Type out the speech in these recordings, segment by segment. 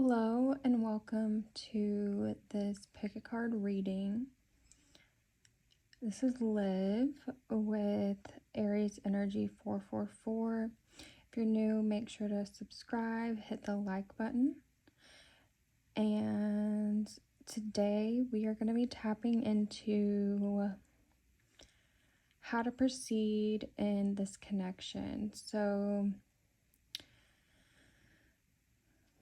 Hello and welcome to this pick a card reading. This is Liv with Aries Energy 444. If you're new, make sure to subscribe, hit the like button. And today we are going to be tapping into how to proceed in this connection. So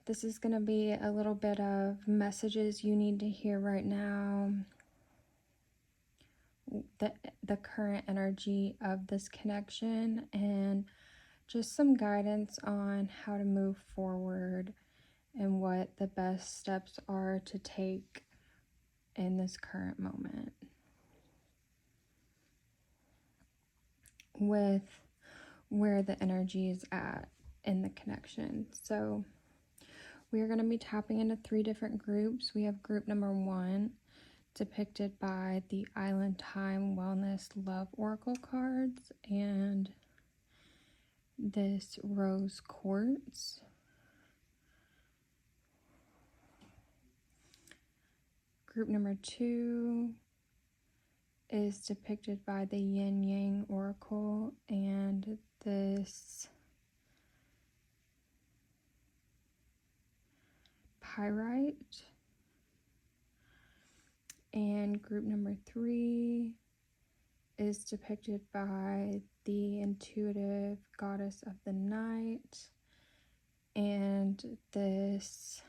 this is going to be a little bit of messages you need to hear right now, the current energy of this connection, and just some guidance on how to move forward and what the best steps are to take in this current moment with where the energy is at in the connection. So we are going to be tapping into 3 different groups. We have group number 1, depicted by the Island Time Wellness Love Oracle cards and this rose quartz. Group number 2 is depicted by the Yin Yang Oracle and this pyrite. And group number 3 is depicted by the intuitive goddess of the night and this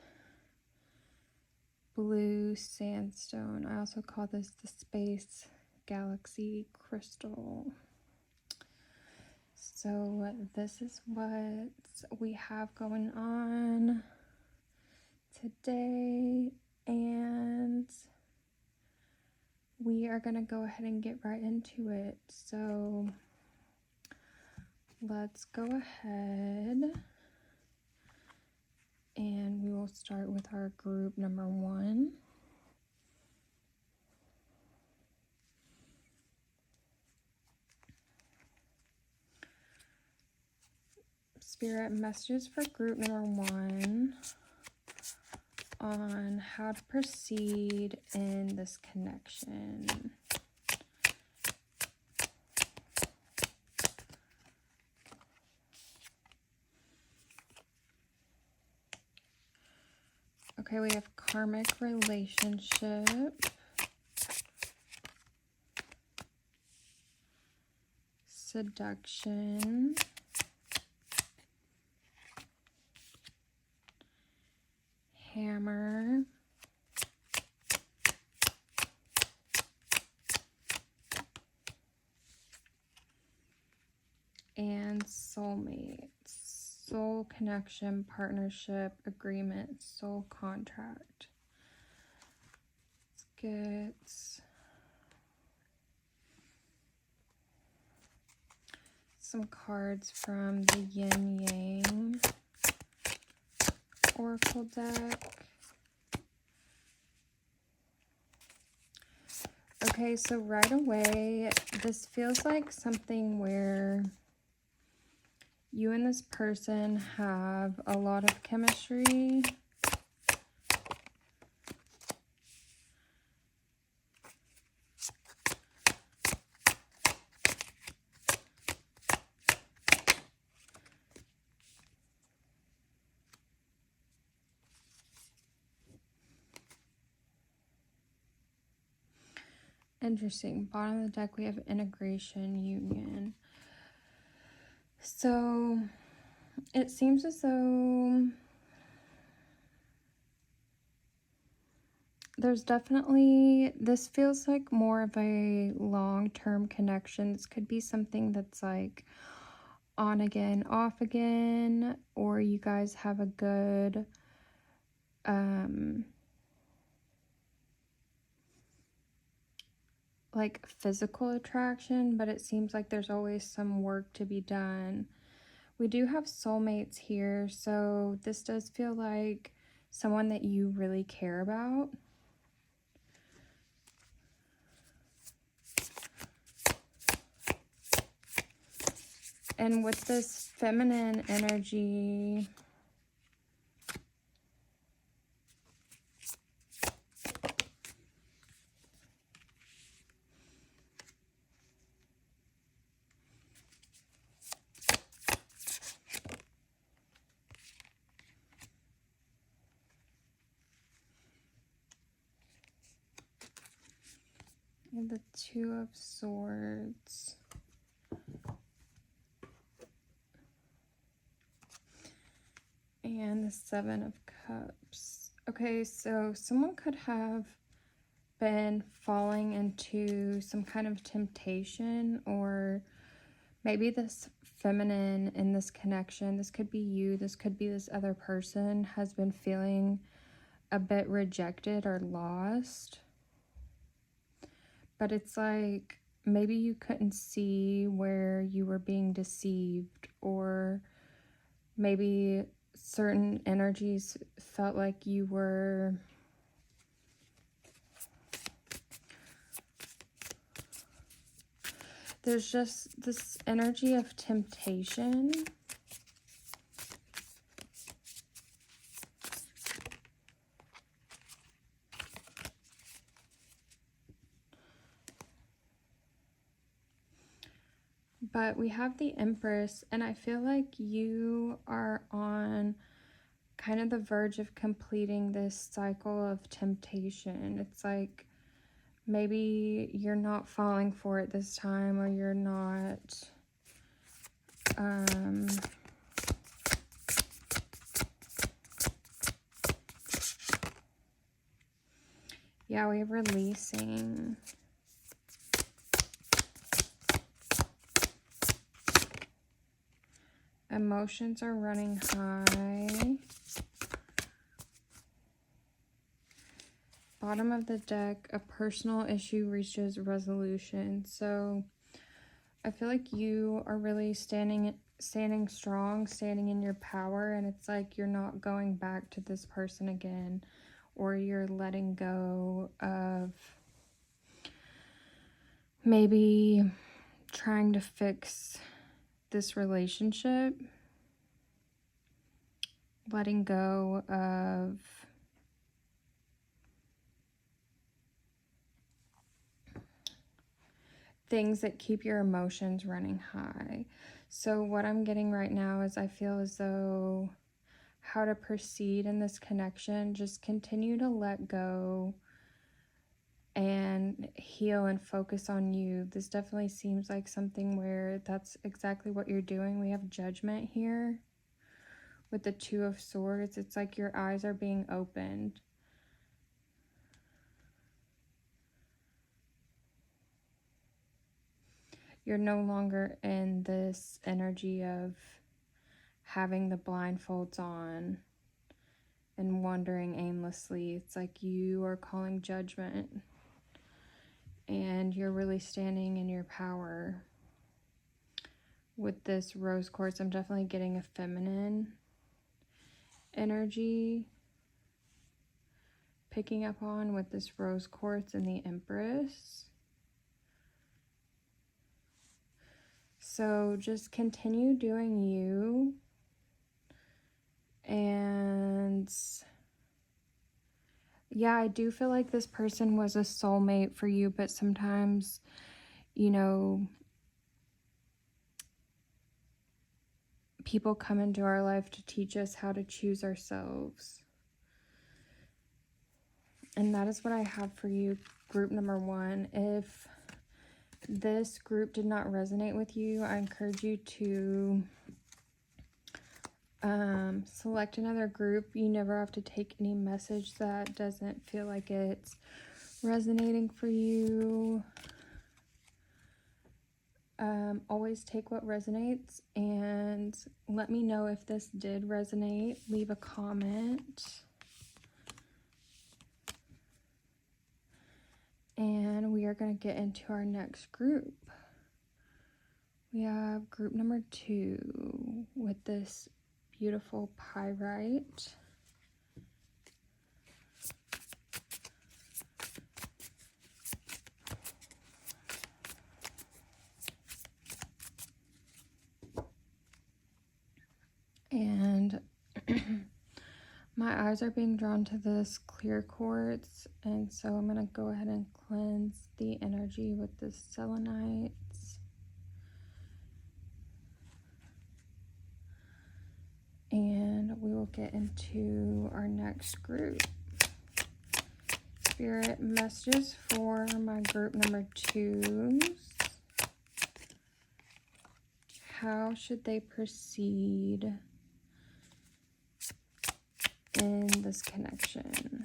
blue sandstone. I also call this the space galaxy crystal. So this is what we have going on today, and we are going to go ahead and get right into it. So let's go ahead and we will start with our group number 1. Spirit messages for group number 1 on how to proceed in this connection. Okay, we have karmic relationship, seduction, hammer, and soulmates. Soul connection, partnership, agreement, soul contract. Let's get some cards from the Yin Yang Oracle deck. Okay, so right away, this feels like something where you and this person have a lot of chemistry. Interesting. Bottom of the deck, we have integration, union. So it seems as though there's definitely, this feels like more of a long-term connection. This could be something that's like on again, off again, or you guys have a good like physical attraction, but it seems like there's always some work to be done. We do have soulmates here, so this does feel like someone that you really care about. And with this feminine energy, And the Two of Swords. And the Seven of Cups. Okay, so someone could have been falling into some kind of temptation, or maybe this feminine in this connection, this could be you, this could be this other person, has been feeling a bit rejected or lost. But it's like maybe you couldn't see where you were being deceived, or maybe certain energies felt like you were there's just this energy of temptation. But we have the Empress, and I feel like you are on kind of the verge of completing this cycle of temptation. It's like maybe you're not falling for it this time, or you're not yeah, we have releasing. Emotions are running high. Bottom of the deck, a personal issue reaches resolution. So I feel like you are really standing strong, standing in your power, and it's like you're not going back to this person again, or you're letting go of maybe trying to fix this relationship, letting go of things that keep your emotions running high. So what I'm getting right now is I feel as though how to proceed in this connection, just continue to let go and heal and focus on you. This definitely seems like something where that's exactly what you're doing. We have Judgment here with the Two of Swords. It's like your eyes are being opened. You're no longer in this energy of having the blindfolds on and wandering aimlessly. It's like you are calling judgment, and you're really standing in your power. With this Rose Quartz, I'm definitely getting a feminine energy picking up on with this Rose Quartz and the Empress. So just continue doing you. And yeah, I do feel like this person was a soulmate for you, but sometimes, you know, people come into our life to teach us how to choose ourselves. And that is what I have for you, group number 1. If this group did not resonate with you, I encourage you to select another group. You never have to take any message that doesn't feel like it's resonating for you. Always take what resonates, and let me know if this did resonate. Leave a comment. And we are going to get into our next group. We have group number 2 with this beautiful pyrite. And my eyes are being drawn to this clear quartz, and so I'm going to go ahead and cleanse the energy with this selenites. And we will get into our next group. Spirit, messages for my group number 2s. How should they proceed in this connection?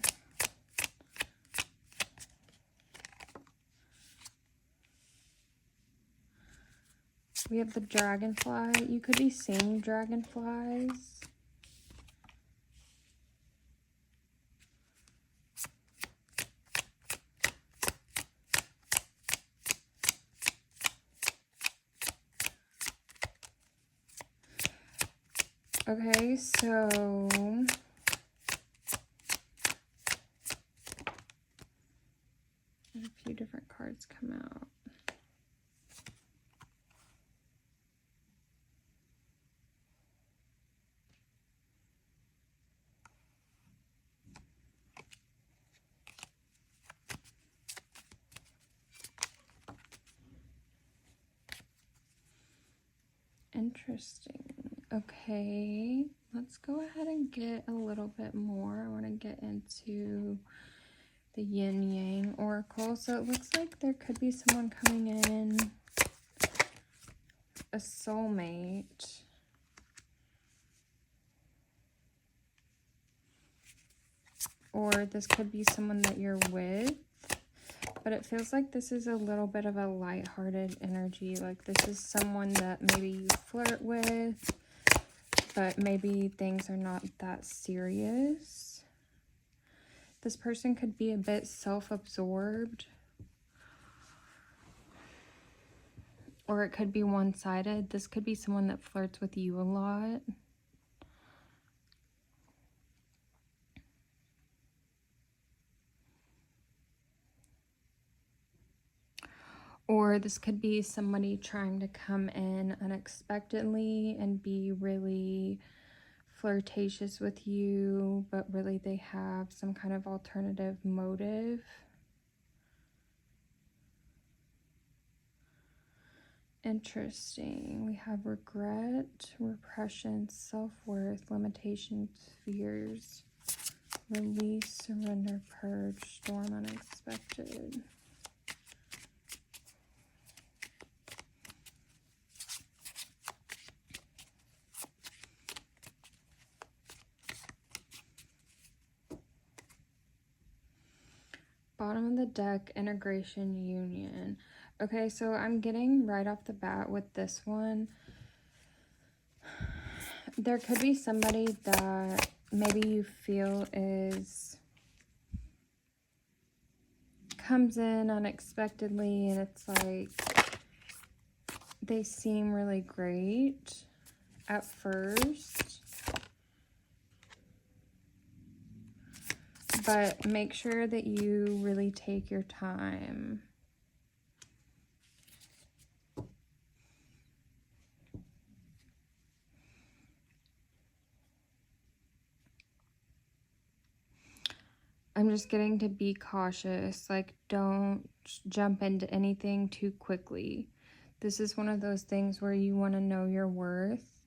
We have the dragonfly. You could be seeing dragonflies. Okay, so a few different cards come out. Interesting. Okay, let's go ahead and get a little bit more. I want to get into the Yin Yang Oracle. So it looks like there could be someone coming in, a soulmate. Or this could be someone that you're with. But it feels like this is a little bit of a lighthearted energy. Like this is someone that maybe you flirt with, but maybe things are not that serious. This person could be a bit self-absorbed. Or it could be one-sided. This could be someone that flirts with you a lot. Or this could be somebody trying to come in unexpectedly and be really flirtatious with you, but really they have some kind of alternative motive. Interesting. We have regret, repression, self-worth, limitations, fears, release, surrender, purge, storm, unexpected. Bottom of the deck, integration, union. Okay, so I'm getting right off the bat with this one. There could be somebody that maybe you feel comes in unexpectedly, and it's like they seem really great at first. But make sure that you really take your time. I'm just getting to be cautious. Like, don't jump into anything too quickly. This is one of those things where you want to know your worth.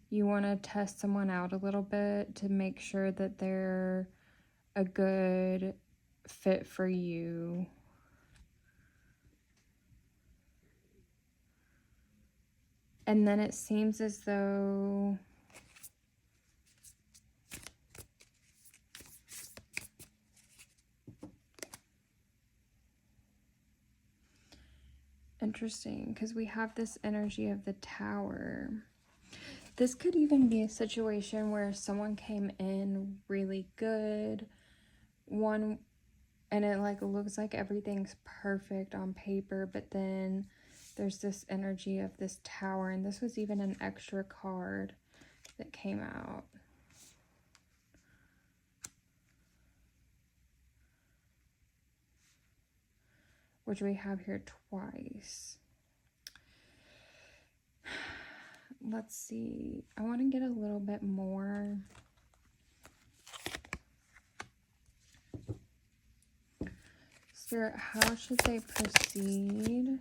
You want to test someone out a little bit to make sure that they're a good fit for you. And then it seems as though interesting, because we have this energy of the Tower. This could even be a situation where someone came in really good, and it like looks like everything's perfect on paper, but then there's this energy of this Tower, and this was even an extra card that came out. Which we have here twice. Let's see. I want to get a little bit more. Spirit, how should they proceed?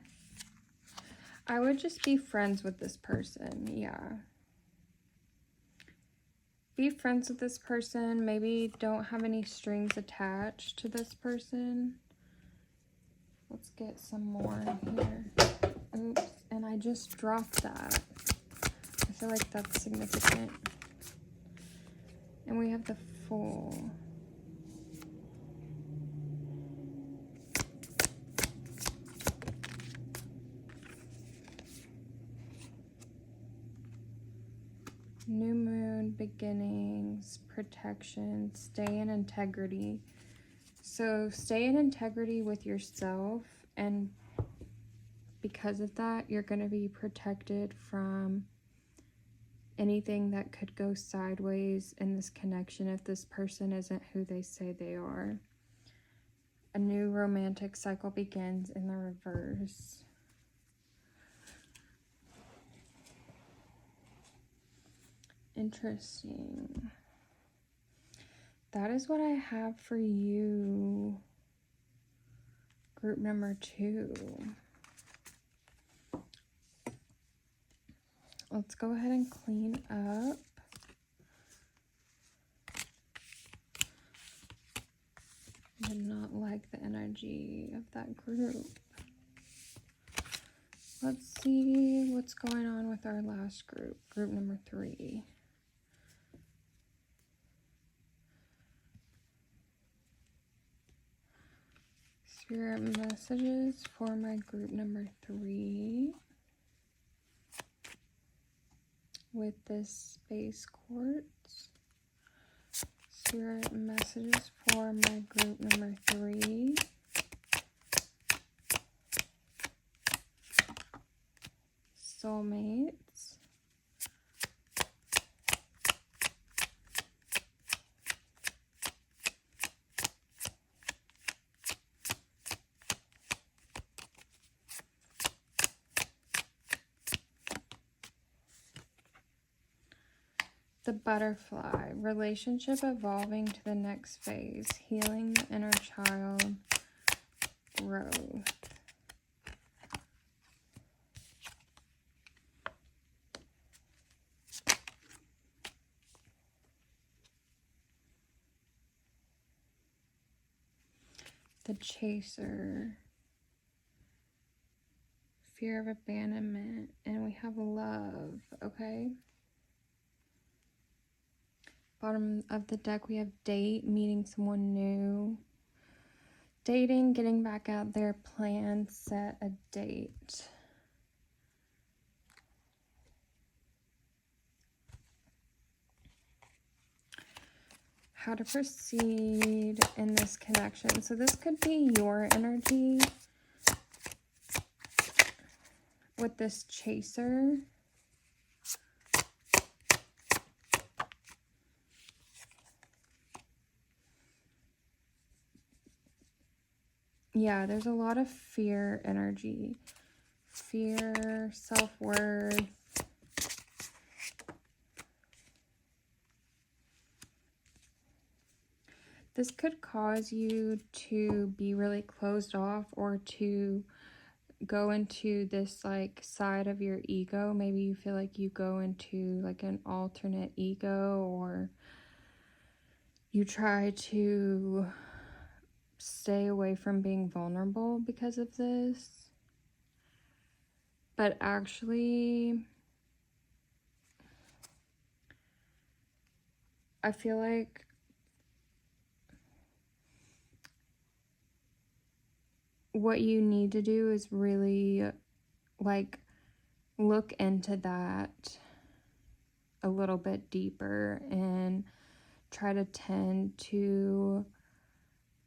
I would just be friends with this person. Yeah. be friends with this person. Maybe don't have any strings attached to this person. Let's get some more here. Oops, and I just dropped that. I feel like that's significant. And we have the Fool. New moon, beginnings, protection, stay in integrity. So stay in integrity with yourself, and because of that, you're going to be protected from anything that could go sideways in this connection if this person isn't who they say they are. A new romantic cycle begins in the reverse. Interesting. That is what I have for you, group number 2. Let's go ahead and clean up. I did not like the energy of that group. Let's see what's going on with our last group, group number 3. Spirit messages for my group number 3 with this space quartz. Spirit messages for my group number 3 soulmates. The butterfly, relationship evolving to the next phase, healing the inner child, growth. The chaser, fear of abandonment, and we have love, okay? Bottom of the deck, we have date, meeting someone new. Dating, getting back out there, plan, set a date. How to proceed in this connection. So this could be your energy with this chaser. Yeah, there's a lot of fear energy. Fear, self-worth. This could cause you to be really closed off or to go into this like side of your ego. Maybe you feel like you go into like an alternate ego, or you try to stay away from being vulnerable because of this. But actually, I feel like what you need to do is really like look into that a little bit deeper and try to tend to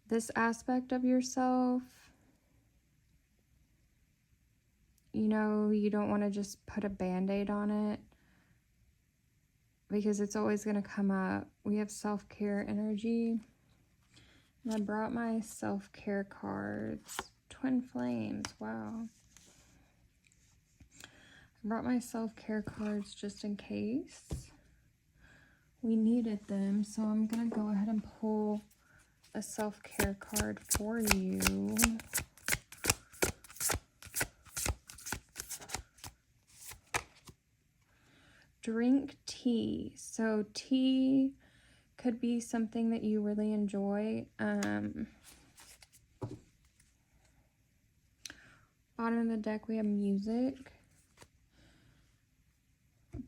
this aspect of yourself. You know, you don't want to just put a band-aid on it because it's always going to come up. We have self-care energy. And I brought my self-care cards. Twin flames, wow. I brought my self-care cards just in case we needed them. So I'm going to go ahead and pull a self-care card for you. drink tea. So tea could be something that you really enjoy. Bottom of the deck, we have music.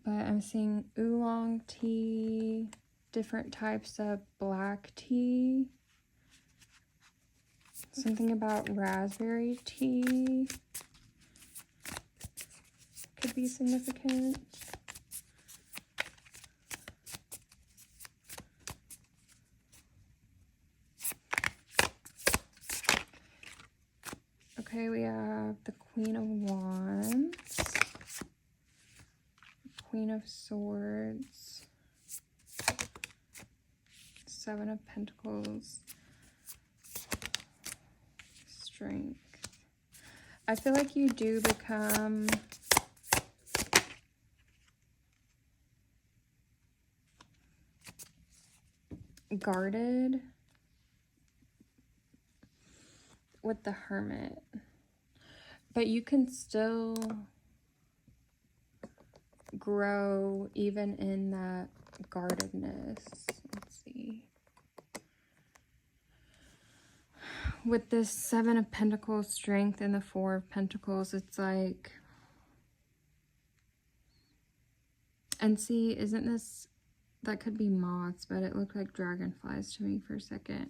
But I'm seeing oolong tea, different types of black tea. Something about raspberry tea could be significant. Okay, we have the Queen of Wands, Queen of Swords, Seven of Pentacles, Strength. I feel like you do become guarded with the Hermit, but you can still grow even in that guardedness. Let's see. With this Seven of Pentacles, Strength, and the Four of Pentacles, it's like, and see, isn't this, that could be moths, but it looked like dragonflies to me for a second.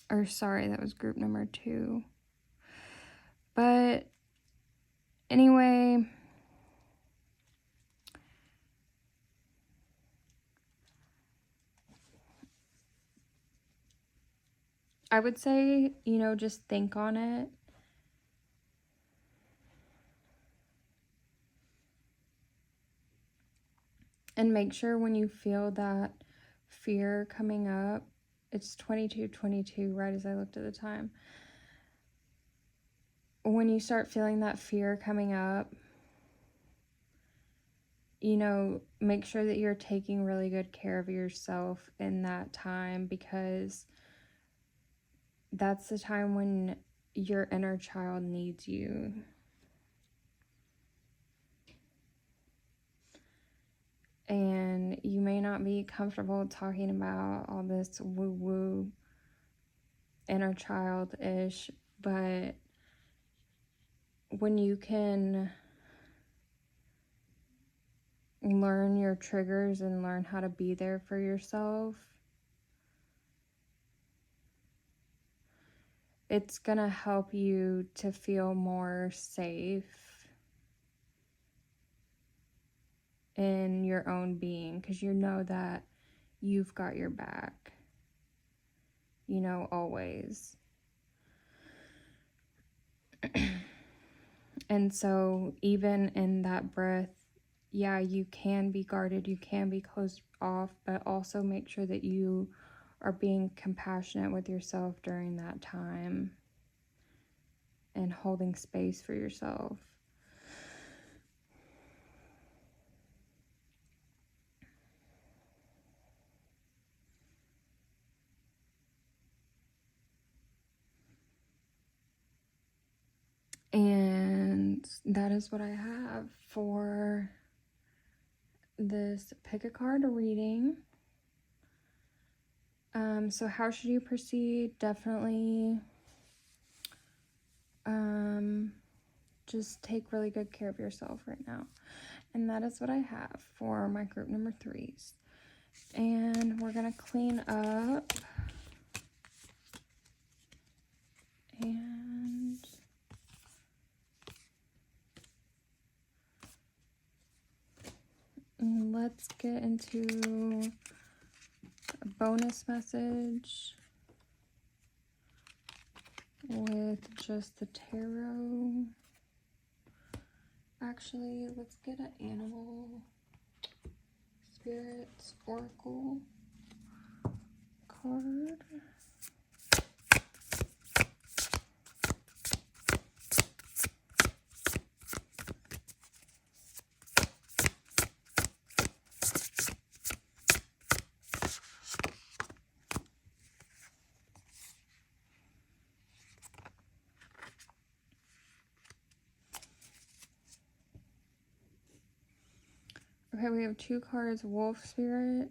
Or sorry, that was group number 2. But anyway, I would say, you know, just think on it. And make sure when you feel that fear coming up, it's 22:22, right as I looked at the time. When you start feeling that fear coming up, you know, make sure that you're taking really good care of yourself in that time, because that's the time when your inner child needs you. And you may not be comfortable talking about all this woo-woo inner child-ish, but when you can learn your triggers and learn how to be there for yourself, it's gonna help you to feel more safe in your own being, because you know that you've got your back, you know, always. And so even in that breath, yeah, you can be guarded, you can be closed off, but also make sure that you are being compassionate with yourself during that time and holding space for yourself. And that is what I have for this pick a card reading. So how should you proceed? Definitely just take really good care of yourself right now. And that is what I have for my group number 3s. And we're gonna clean up and let's get into a bonus message with just the tarot. Actually, let's get an animal spirits oracle card. Okay, we have 2 cards. Wolf Spirit,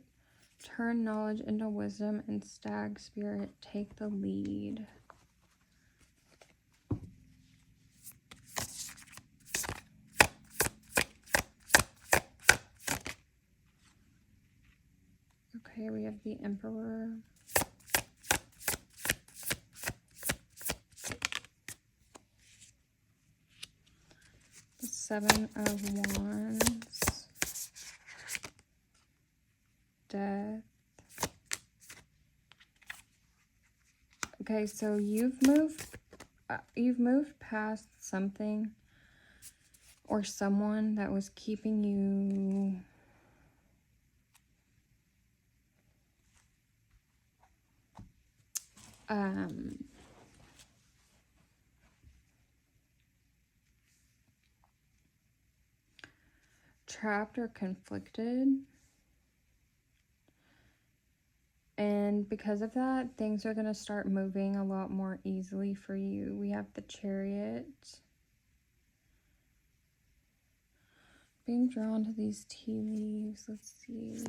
turn knowledge into wisdom, and Stag Spirit, take the lead. Okay, we have the Emperor. The 7 of Wands. Death. Okay, so you've moved past something or someone that was keeping you trapped or conflicted. And because of that, things are going to start moving a lot more easily for you. We have the Chariot. Being drawn to these tea leaves. Let's see.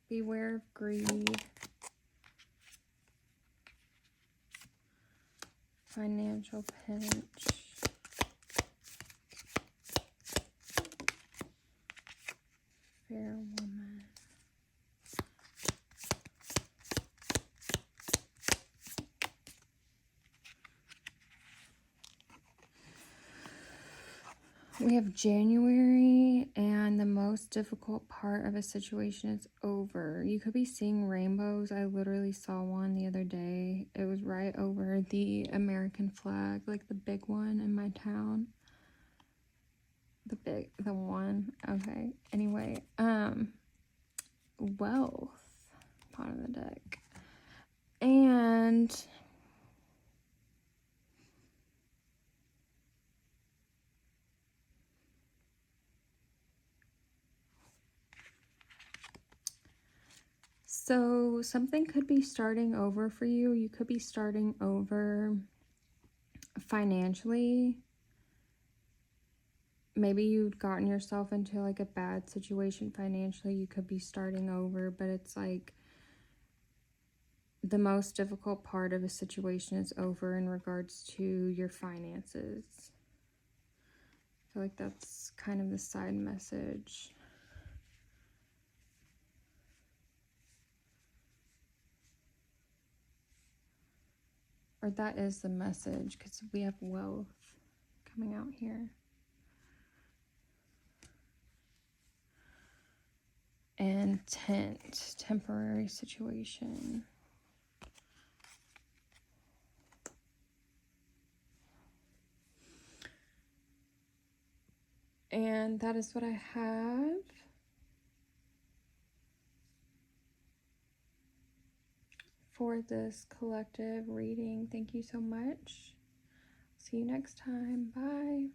Beware of greed. Financial pinch. Fair woman. We have January, and the most difficult part of a situation is over. You could be seeing rainbows. I literally saw one the other day. It was right over the American flag, like the big one in my town. The one. Okay. Anyway, wealth, bottom of the deck. And so something could be starting over for you. You could be starting over financially. Maybe you'd gotten yourself into like a bad situation financially. You could be starting over, but it's like the most difficult part of a situation is over in regards to your finances. I feel like that's kind of the side message. Or that is the message, because we have wealth coming out here. And temporary situation. And that is what I have. For this collective reading. Thank you so much. See you next time. Bye.